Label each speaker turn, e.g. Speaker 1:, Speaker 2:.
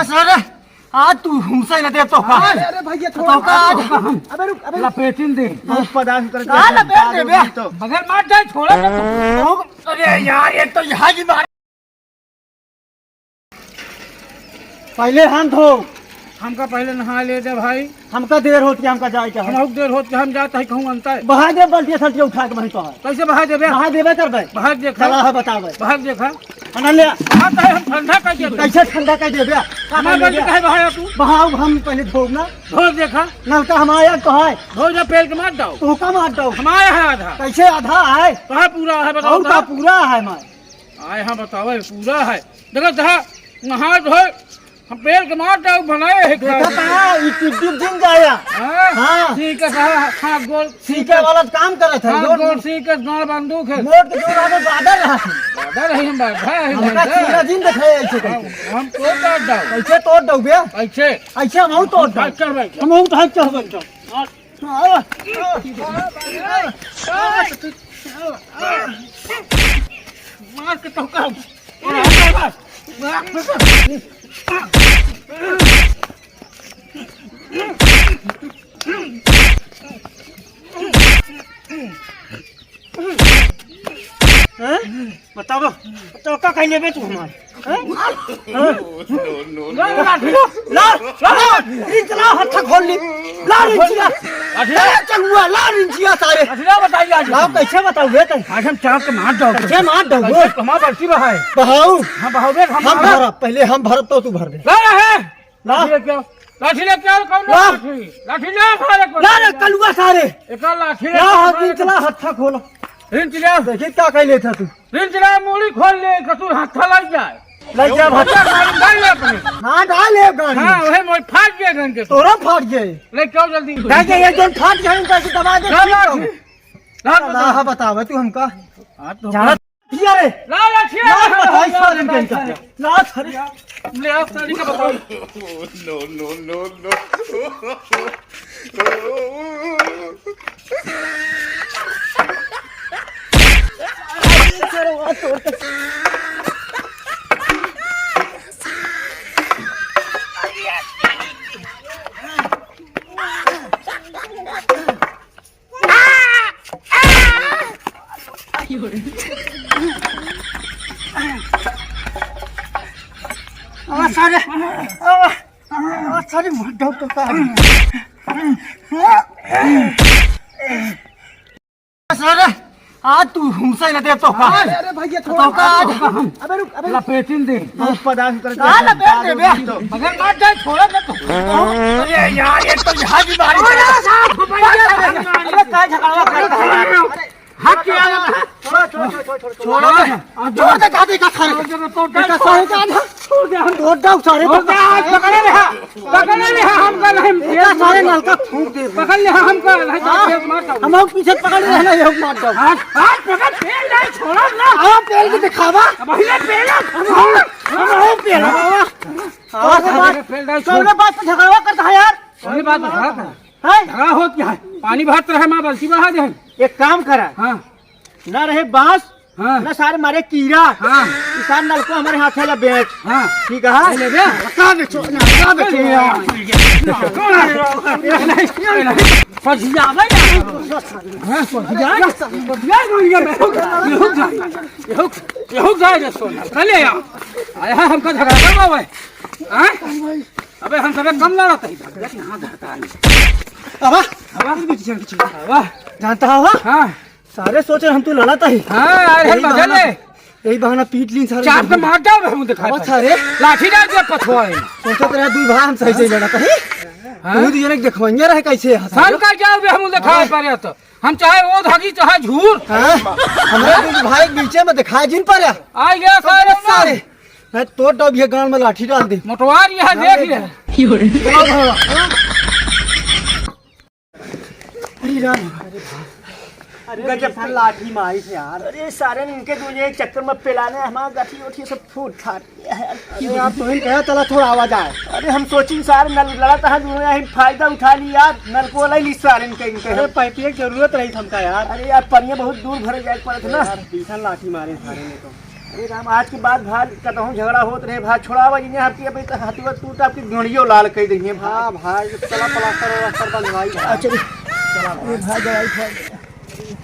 Speaker 1: Sir आज तू हमसे न दे तो का।
Speaker 2: अरे भैया थोड़ा
Speaker 1: आज
Speaker 2: अबे रुक अबे
Speaker 1: लपेटिन दे
Speaker 2: पदार्थ कर
Speaker 1: का लपेट दे बे बगैर मार जाए छोड़ा तो। अरे यार ये तो यहाँ की बात। पहले हम धो
Speaker 2: हमका पहले नहा ले दे भाई।
Speaker 1: हमका देर होती हमका जाए के
Speaker 2: हम देर होती हम जाते हैं कहूँ अंतर
Speaker 1: बहा दे बल्टी सल्टी उठा के वहीं तो है
Speaker 2: कैसे बहा देबे
Speaker 1: बहा देबे करबे
Speaker 2: बहा देखा
Speaker 1: चला है बतावे
Speaker 2: बहा देखा
Speaker 1: अनले
Speaker 2: बहा तो हम ठंडा कर देबे
Speaker 1: कैसे ठंडा कर देबे
Speaker 2: हमारे बल्टी कहे बहाया तू
Speaker 1: बहाओ हम पहले धो ना
Speaker 2: धो देखा
Speaker 1: नलका हमारा तो है
Speaker 2: धो जा पेड़ के मार दो
Speaker 1: तू का मार दो
Speaker 2: हमारा है आधा
Speaker 1: कैसे आधा है
Speaker 2: कहाँ पूरा है बताओ
Speaker 1: और का पूरा है मैं
Speaker 2: आए हाँ बताओ पूरा है देखो जहाँ नहा धो हम पेड़ के मार दो बनाए है
Speaker 1: देखा था ये टिड्डी दिन गया हाँ
Speaker 2: ठीक है हाँ गोल
Speaker 1: सीखे वाला काम करे थे
Speaker 2: हाँ गोल सीख के गाड़ बंदूक है
Speaker 1: मोट के जोर आगे बादल रहा
Speaker 2: बादल है हम बादल
Speaker 1: हमका सीधा दिन दिखाए ऐसे कैसे
Speaker 2: हम तोड़ दो
Speaker 1: कैसे तोड़ दो बे
Speaker 2: ऐसे
Speaker 1: ऐसे हम तोड़ दो
Speaker 2: चल भाई
Speaker 1: हम तो चल बैठ
Speaker 2: मार के तो काम
Speaker 1: बताओ तो का कह लेबे तू हमार चला हाथ खोल ली ला रिंचिया चलुआ ला रिंचिया सारे
Speaker 2: बताइए आज
Speaker 1: कैसे बताओगे तुम
Speaker 2: आज हम चाप के मार दो
Speaker 1: कैसे मार दो
Speaker 2: हमारा बल्टी बहाए
Speaker 1: बहाओ
Speaker 2: हम बहाओगे
Speaker 1: हम भर पहले हम भरत तो तू भर दे
Speaker 2: ला है
Speaker 1: ला
Speaker 2: लाठी ले क्या कौन लाठी लाठी ले हमारे को
Speaker 1: ला रे कलुआ सारे
Speaker 2: एक लाठी
Speaker 1: ला हाथ चला हाथ खोल
Speaker 2: रिंच ले
Speaker 1: देखिए क्या कह लेथा तू
Speaker 2: रिंच ले मूड़ी खोल ले कतू हाथ लग जाए
Speaker 1: लग जा भाई
Speaker 2: डाल ले अपने
Speaker 1: हां डाल ले गाड़ी
Speaker 2: हां वही मोर फाट गया गन के
Speaker 1: तोरा फाट गए
Speaker 2: ले क्यों जल्दी
Speaker 1: जाके ये जोन फाट गए उनका से दबा दे
Speaker 2: ला
Speaker 1: ला बता तू हमका
Speaker 2: हां तो
Speaker 1: जाना किया रे
Speaker 2: ला लाठी
Speaker 1: ला बताई सारे इनका ला सारे
Speaker 2: ले आप साड़ी का बताओ
Speaker 1: सारे सारे मोटा तो का सारे आज तू हमसे न दे तो का।
Speaker 2: अरे भैया थोड़ा
Speaker 1: आज
Speaker 2: अबे रुक अबे
Speaker 1: लपेटिन दे
Speaker 2: पदार्थ कर
Speaker 1: का लपेट दे बे बगैर मार जाए छोड़ा तो। अरे यार ये तो यहाँ की बात है। अरे काय झगड़ा करता है हाथ किया छोड़ो जोर से काटे का खा का सारे का छोड़ दे हम तोड़ दो सारे
Speaker 2: पकड़े रहा हम कर रहे
Speaker 1: ये सारे नलका फूंक दे
Speaker 2: पकड़ ले हम कर रहे
Speaker 1: हम और पीछे पकड़ रहना ये मार दो
Speaker 2: हाथ पकड़ पेड़ नहीं छोड़ो ना
Speaker 1: हां पेड़ के दिखावा
Speaker 2: पहले पेड़
Speaker 1: हम पेड़
Speaker 2: पेड़
Speaker 1: छोड़ने बात पे झगड़ा करता है यार
Speaker 2: पहली बात बता
Speaker 1: है
Speaker 2: झगड़ा हो क्या है पानी बहत रहे मां बल्टी बहा दे
Speaker 1: एक काम करा
Speaker 2: हां
Speaker 1: ना रहे बांस
Speaker 2: हाँ
Speaker 1: ना सारे मारे कीड़ा
Speaker 2: हाँ
Speaker 1: किसान नल को हमारे हाथ है बेच
Speaker 2: हाँ
Speaker 1: ठीक है
Speaker 2: ले बे
Speaker 1: का बेचो ना बेचो
Speaker 2: फसिया भाई हां फसिया ये हो जाए ये सोना चले यार आया हमका झगड़ा करवा भाई हैं अबे हम सब कम लड़ा था यहां धरता नहीं
Speaker 1: अब जानता हो
Speaker 2: हां
Speaker 1: सारे सोचे हम तो लड़ाता ही
Speaker 2: हां अरे बगले
Speaker 1: यही बहाना पीट ली सारे
Speaker 2: चाप के मार दो हम दिखाई
Speaker 1: बहुत सारे
Speaker 2: लाठी डाल दे पथवा
Speaker 1: सोचो तेरा दू भाई हम सही से लड़ाता ही तू जने देखवंगे रहे कैसे
Speaker 2: सन का जाओ बे हम दिखाई पारे तो हम चाहे वो धागी चाहे झूर
Speaker 1: हमारे दू भाई बीचे में दिखाई जिन पर
Speaker 2: आ गया सारे
Speaker 1: सारे मैं तोड़ दो भी गांव में लाठी डाल दे
Speaker 2: मोटवार यहां देख ले
Speaker 1: अरे राम गजब लाठी मारी थे यार। अरे सारे इनके दूजे चक्कर में पिलाने हमारा गठी उठी सब फूट फाट गया है। अरे आप तो कहा चला थोड़ा आवाज आए। अरे हम सोची सारे नल लड़ा था दोनों फायदा उठा ली यार नल को ली सारे इनके पाइप की जरूरत रही हमका यार। अरे यार पनिया बहुत दूर भरे जाए पड़े थे ना भीषण लाठी मारे सारे ने तो अरे राम आज के बाद भाई कतहूँ झगड़ा होत रहे भाई छोड़ावा जी आपकी अभी तक हाथी तू तो आपकी गोड़ियों लाल कह देंगे भाई चला प्लास्टर बनवाई चलिए चला भाई दवाई